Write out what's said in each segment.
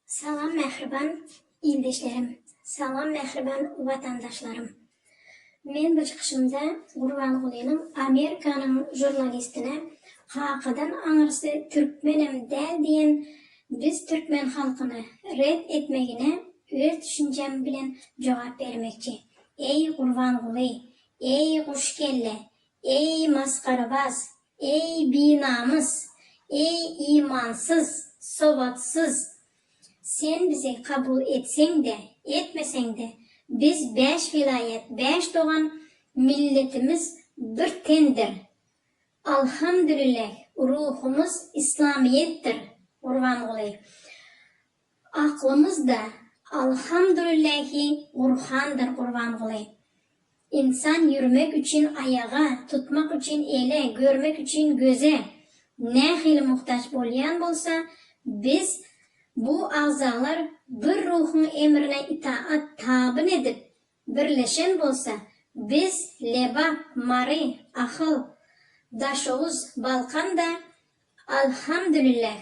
Salam mehriban ildeşlerim, salam mehriban vatandaşlarım. Men bu çıkışımda Gurbanguly'nin Amerika'nın jurnalistine haqıdan anırsı Türkmenim del diyen biz Türkmen halkını red etmegine öz düşüncem bilen cevap vermekçi. Ey Gurbanguly, ey kuşkelle, ey maskarabaz, ey binamız, ey imansız, sobatsız. Sen bizi kabul etsen de, etmesen de, biz 5 vilayet, 5 doğan milletimiz bir tendir. Alhamdülillah, ruhumuz İslamiyettir, Gurbanguly. Aklımız da, alhamdülillahi, Kur'an'dır, Gurbanguly. İnsan yürümek için ayağa, tutmak için ele, görmek için göze, ne hil muhtaç bolyan bolsa, biz bu azalar bir ruhun emrine itaat tabın edip birleşen bolsa, biz lebap, mari, ahıl, daşoğuz, balkanda alhamdülillah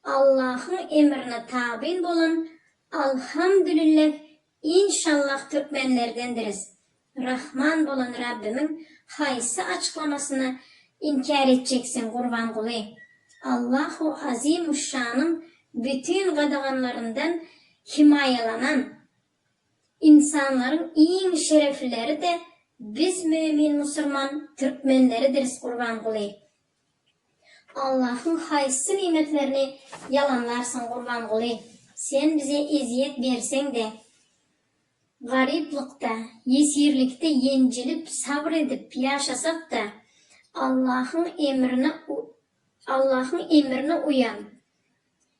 Allah'ın emrine tabin bolun, alhamdülillah inşallah Türkmenlerdendiriz. Rahman bolan Rabbimin haysi açıklamasını inkar edeceksin Gurbanguly. Allahu Azimuşşan'ın bütün qadağanlarından himayelanan insanların en şereflileri de biz mümin Müslüman Türkmenleridiriz Gurbanguly. Allah'ın haysi nimetlerini yalanlarsın Gurbanguly. Sen bize eziyet versen de gariplikte, yesirlikte yencilip sabredip yaşasak da Allah'ın emrine uyan,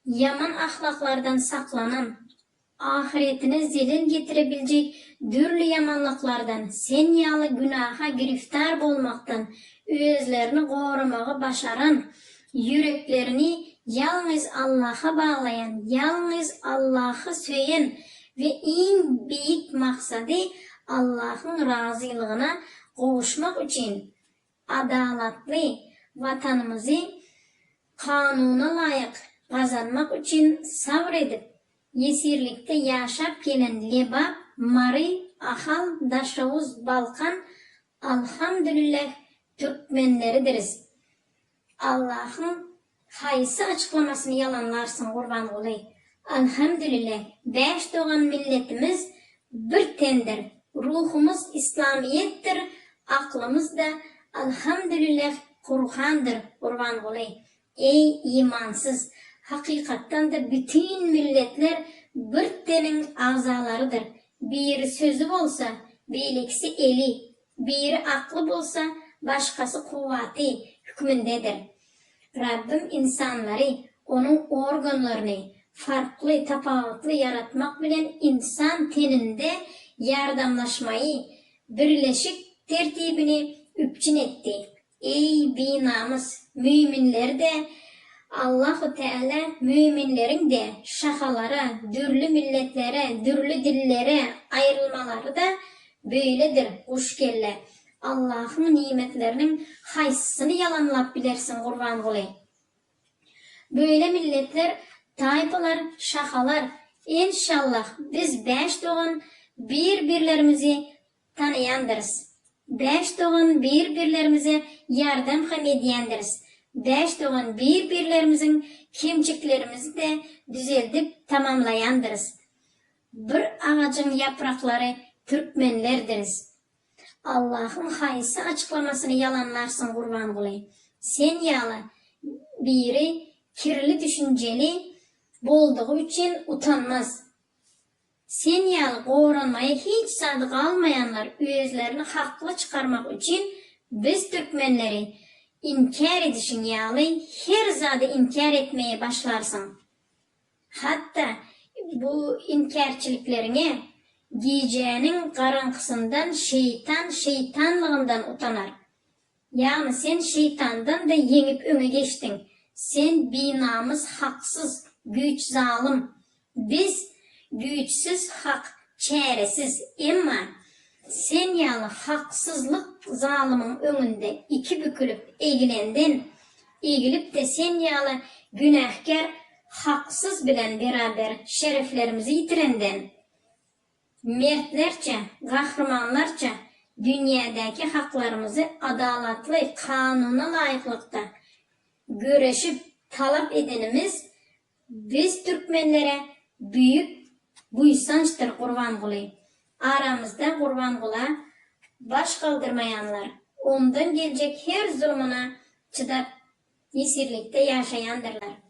yaman ahlaklardan saklanan, ahiretine zelil getirebilecek dürlü yamanlıklardan, sen yalı günaha giriftar olmaktan, özlerini korumağı başaran, yüreklerini yalnız Allah'a bağlayan, yalnız Allah'ı söyleyen ve en büyük maksadı Allah'ın razılığına kavuşmak için adaletli vatanımızı kanuna layık kazanmak için sabredip yesirlikte yaşap gelen lebap, mari, ahal, daşoğuz, balkan alhamdülillah Türkmenleridiriz. Allah'ın haysi açıklamasını yalanlarsın Gurbanguly. Alhamdülillah 5 doğan milletimiz bir tendir. Ruhumuz İslamiyettir. Aklımız da alhamdülillah Kur'an'dır Gurbanguly. Ey imansız, hakikattan da bütün milletler bir tenin azalarıdır. Bir sözü olsa, birisi eli, bir aklı olsa, başkası kuvveti hükmündedir. Rabbim insanları, onun organlarını farklı, tafavutlu yaratmak bilen insan teninde yardımlaşmayı, birleşik tertibini üpçün etti. Ey binamız, müminler de Allah-u Teala müminlerin de şahalara, dürlü milletlere, dürlü dillere ayrılmaları da böyledir. Hoş gelle. Allah'ın nimetlerinin haysını yalanlap bilersin Gurbanguly. Böyle milletler, tayfalar, şahalar, inşallah biz 5 doğan birbirlerimizi tanıyandırız. 5 doğan birbirlerimize yardım ediyendiriz. 5 doğan birbirlerimizin kimçiklerimizi de düzeldip tamamlayandırız. Bir ağacın yaprakları Türkmenlerdiriz. Allah'ın haysi açıklamasını yalanlarsın Gurbanguly. Sen yalı biri kirli düşünceli bolduğu için utanmaz. Sen yalı qoğranmaya hiç sadık almayanlar özlerini haklı çıkarmak için biz Türkmenleri inkar edişin yalı her zade inkar etmeye başlarsın. Hatta bu inkarçılıklarına giyeceğinin karanlıkısından şeytanlığından utanar. Yani sen şeytandan da yenip öne geçtin. Sen binamız haksız, güç zalim. Biz güçsüz hak, çaresiz. Ama sen yalı haksızlık zalimin önünde iki bükülüp eğilendin. Eğilip de sen yalı günahkar haksız bilen beraber şereflerimizi yitirenden, mertlerce, kahramanlarca dünyadaki haklarımızı adaletli, kanuna layıklıkta göreşip talep edenimiz biz Türkmenlere büyük buysançtır Kurbanguly. Aramızda Kurbanguly'a baş kaldırmayanlar, ondan gelecek her zulmuna çıdap esirlikte yaşayandırlar.